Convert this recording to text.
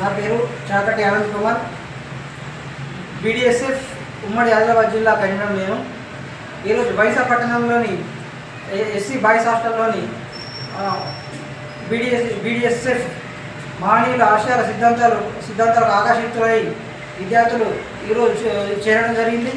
నా పేరు చాకటి ఆనంద్ కుమార్. బీడీఎస్ఎఫ్ ఉమ్మడి ఆదిలాబాద్ జిల్లా కన్వీనర్ నేను. ఈరోజు బైసా పట్టణంలోని ఎస్సీ బాయ్స్ హాస్టల్లోని బీడీఎస్ఎఫ్ మహనీయుల ఆశయాల సిద్ధాంతాలకు ఆకర్షితులై విద్యార్థులు ఈరోజు చేరడం జరిగింది.